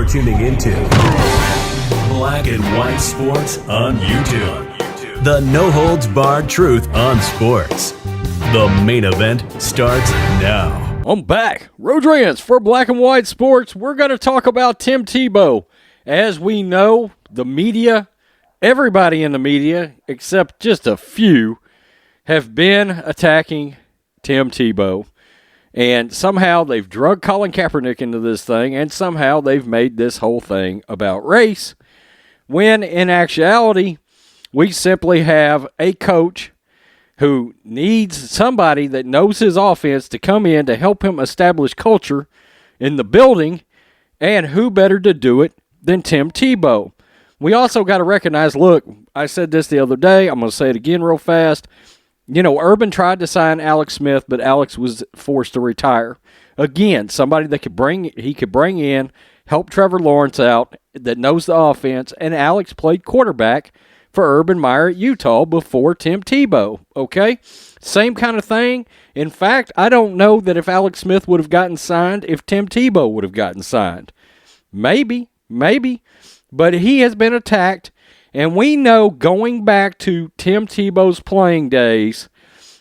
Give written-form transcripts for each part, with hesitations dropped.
You're tuning into Black and White Sports on YouTube. The no-holds-barred truth on sports. The main event starts now. I'm back. Rodriguez for Black and White Sports. We're going to talk about Tim Tebow. As we know, the media, everybody in the media, except just a few, have been attacking Tim Tebow. And somehow they've drug Colin Kaepernick into this thing, and somehow they've made this whole thing about race, when in actuality, we simply have a coach who needs somebody that knows his offense to come in to help him establish culture in the building, and who better to do it than Tim Tebow. We also got to recognize, look, I said this the other day, I'm going to say it again real fast. You know, Urban tried to sign Alex Smith, but Alex was forced to retire. Again, somebody that he could bring in, help Trevor Lawrence out, that knows the offense, and Alex played quarterback for Urban Meyer at Utah before Tim Tebow, okay? Same kind of thing. In fact, I don't know that if Alex Smith would have gotten signed, if Tim Tebow would have gotten signed. Maybe, but he has been attacked. And we know, going back to Tim Tebow's playing days,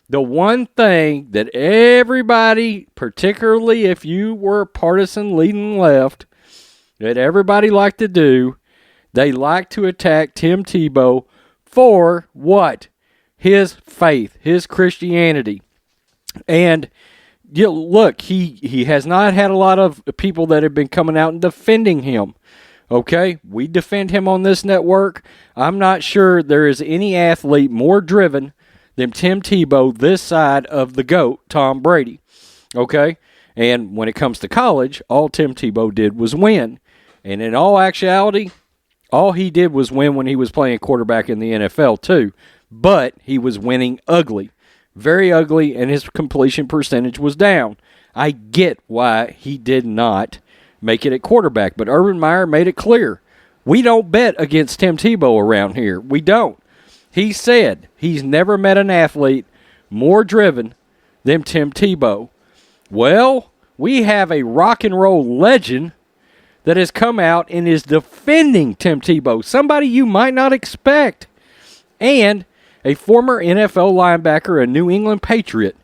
the one thing that everybody, particularly if you were partisan leading left, that everybody liked to do, they liked to attack Tim Tebow for what? His faith, his Christianity. And look, he has not had a lot of people that have been coming out and defending him. Okay, we defend him on this network. I'm not sure there is any athlete more driven than Tim Tebow this side of the GOAT, Tom Brady. Okay, and when it comes to college, all Tim Tebow did was win. And in all actuality, all he did was win when he was playing quarterback in the NFL too. But he was winning ugly, very ugly, and his completion percentage was down. I get why he did not make it at quarterback, but Urban Meyer made it clear. We don't bet against Tim Tebow around here. We don't. He said he's never met an athlete more driven than Tim Tebow. Well, we have a rock and roll legend that has come out and is defending Tim Tebow, somebody you might not expect, and a former NFL linebacker, a New England Patriot,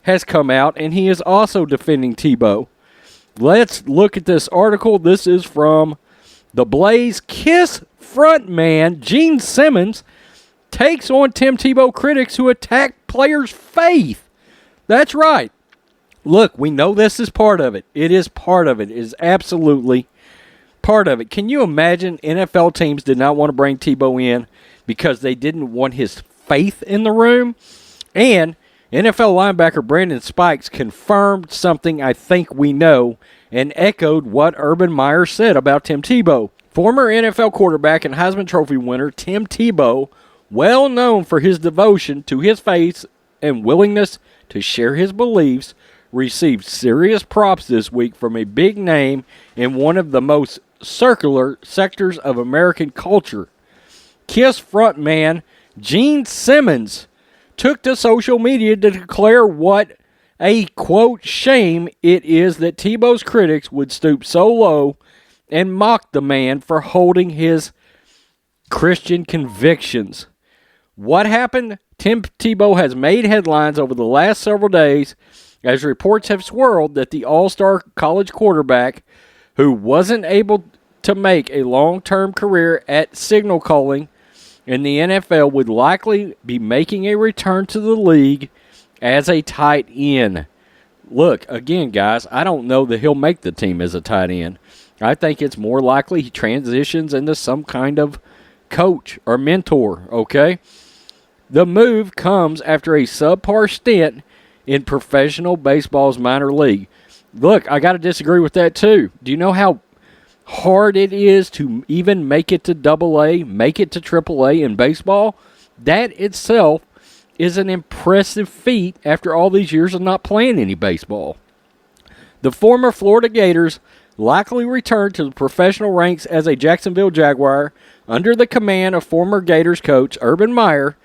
has come out, and he is also defending Tebow. Let's look at this article. This is from The Blaze. Kiss frontman Gene Simmons takes on Tim Tebow critics who attack players' faith. That's right. Look, we know this is part of it. It is part of it. It is absolutely part of it. Can you imagine NFL teams did not want to bring Tebow in because they didn't want his faith in the room? And NFL linebacker Brandon Spikes confirmed something I think we know and echoed what Urban Meyer said about Tim Tebow. Former NFL quarterback and Heisman Trophy winner Tim Tebow, well known for his devotion to his faith and willingness to share his beliefs, received serious props this week from a big name in one of the most circular sectors of American culture. Kiss frontman Gene Simmons took to social media to declare what a, quote, shame it is that Tebow's critics would stoop so low and mock the man for holding his Christian convictions. What happened? Tim Tebow has made headlines over the last several days as reports have swirled that the all-star college quarterback who wasn't able to make a long-term career at signal calling in the NFL would likely be making a return to the league as a tight end. Look, again, guys, I don't know that he'll make the team as a tight end. I think it's more likely he transitions into some kind of coach or mentor, okay? The move comes after a subpar stint in professional baseball's minor league. Look, I got to disagree with that too. Do you know how hard it is to even make it to AA, make it to AAA in baseball? That itself is an impressive feat after all these years of not playing any baseball. The former Florida Gators likely returned to the professional ranks as a Jacksonville Jaguar under the command of former Gators coach Urban Meyer.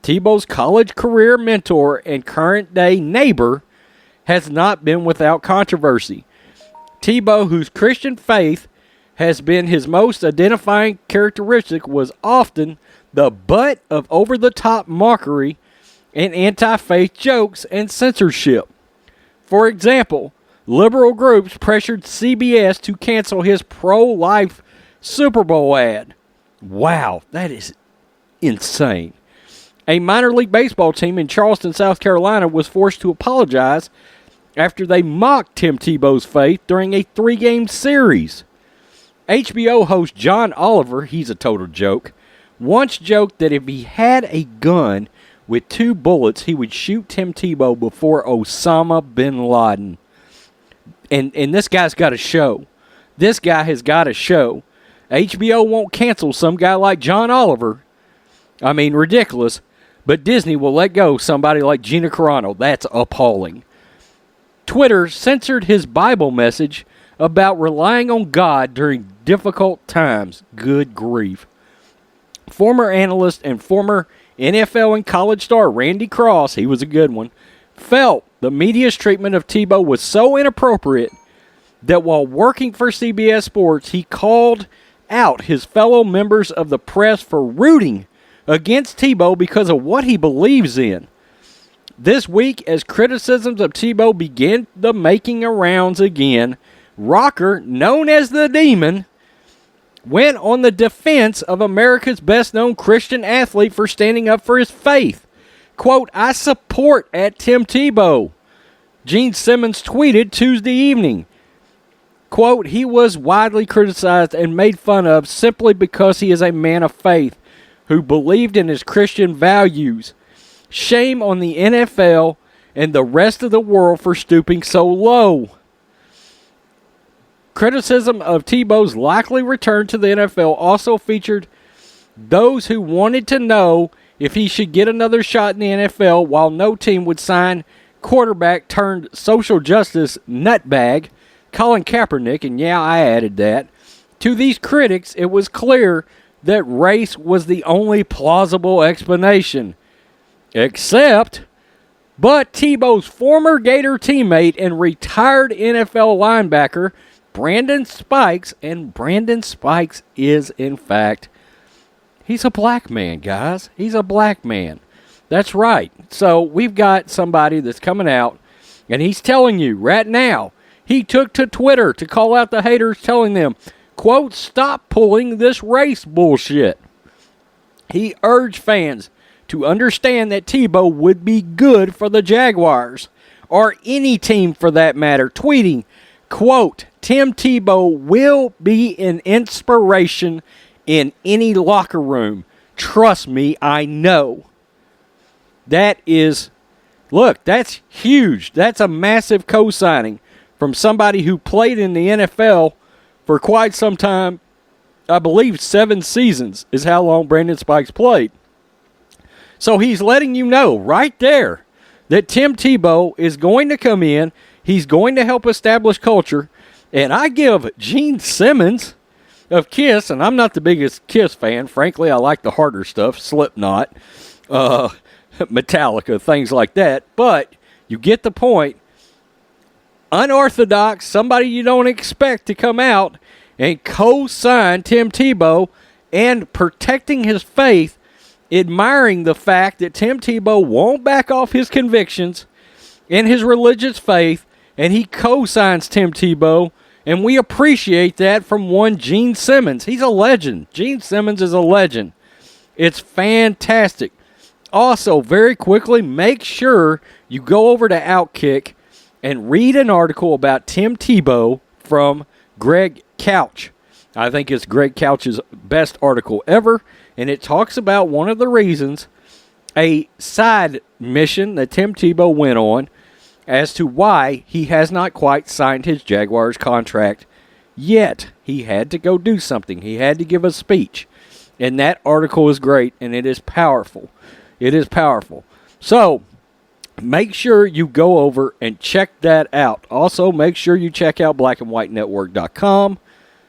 Tebow's college career mentor and current-day neighbor has not been without controversy. Tebow, whose Christian faith has been his most identifying characteristic was often the butt of over-the-top mockery and anti-faith jokes and censorship. For example, liberal groups pressured CBS to cancel his pro-life Super Bowl ad. Wow, that is insane. A minor league baseball team in Charleston, South Carolina was forced to apologize after they mocked Tim Tebow's faith during a 3-game series. HBO host John Oliver, he's a total joke, once joked that if he had a gun with 2 bullets, he would shoot Tim Tebow before Osama bin Laden. And this guy's got a show. This guy has got a show. HBO won't cancel some guy like John Oliver. I mean, ridiculous. But Disney will let go somebody like Gina Carano. That's appalling. Twitter censored his Bible message about relying on God during difficult times. Good grief. Former analyst and former NFL and college star Randy Cross, he was a good one, felt the media's treatment of Tebow was so inappropriate that while working for CBS Sports, he called out his fellow members of the press for rooting against Tebow because of what he believes in. This week, as criticisms of Tebow began the making rounds again, Rocker, known as the Demon, went on the defense of America's best-known Christian athlete for standing up for his faith. Quote, "I support at Tim Tebow," Gene Simmons tweeted Tuesday evening. Quote, "He was widely criticized and made fun of simply because he is a man of faith who believed in his Christian values. Shame on the NFL and the rest of the world for stooping so low." Criticism of Tebow's likely return to the NFL also featured those who wanted to know if he should get another shot in the NFL, while no team would sign quarterback turned social justice nutbag Colin Kaepernick, and yeah, I added that. To these critics, it was clear that race was the only plausible explanation. But Tebow's former Gator teammate and retired NFL linebacker, Brandon Spikes, and Brandon Spikes is, in fact, he's a black man, guys. He's a black man. That's right. So we've got somebody that's coming out, and he's telling you right now, he took to Twitter to call out the haters, telling them, quote, "Stop pulling this race bullshit." He urged fans to understand that Tebow would be good for the Jaguars, or any team for that matter, tweeting, quote, "Tim Tebow will be an inspiration in any locker room. Trust me, I know." That is, look, that's huge. That's a massive co-signing from somebody who played in the NFL for quite some time. I believe 7 seasons is how long Brandon Spikes played. So he's letting you know right there that Tim Tebow is going to come in. He's going to help establish culture. And I give Gene Simmons of KISS, and I'm not the biggest KISS fan. Frankly, I like the harder stuff, Slipknot, Metallica, things like that. But you get the point. Unorthodox, somebody you don't expect to come out and co-sign Tim Tebow and protecting his faith, admiring the fact that Tim Tebow won't back off his convictions in his religious faith, and he co-signs Tim Tebow, and we appreciate that from one Gene Simmons. He's a legend. Gene Simmons is a legend. It's fantastic. Also, very quickly, make sure you go over to Outkick and read an article about Tim Tebow from Greg Couch. I think it's Greg Couch's best article ever, and it talks about one of the reasons, a side mission that Tim Tebow went on, as to why he has not quite signed his Jaguars contract yet. He had to go do something. He had to give a speech. And that article is great, and it is powerful. It is powerful. So, make sure you go over and check that out. Also, make sure you check out blackandwhitenetwork.com.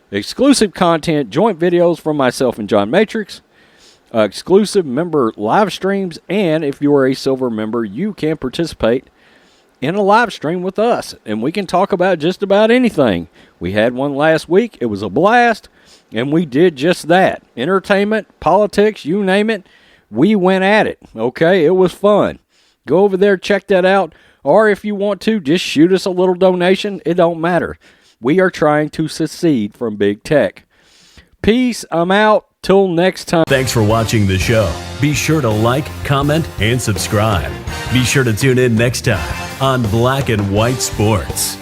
Exclusive content, joint videos from myself and John Matrix, exclusive member live streams, and if you are a silver member, you can participate in a live stream with us, and we can talk about just about anything. We had one last week. It was a blast, and we did just that. Entertainment, politics, you name it, we went at it, okay? It was fun. Go over there, check that out, or if you want to, just shoot us a little donation. It don't matter. We are trying to secede from big tech. Peace. I'm out. Till next time. Thanks for watching the show. Be sure to like, comment, and subscribe. Be sure to tune in next time on Black and White Sports.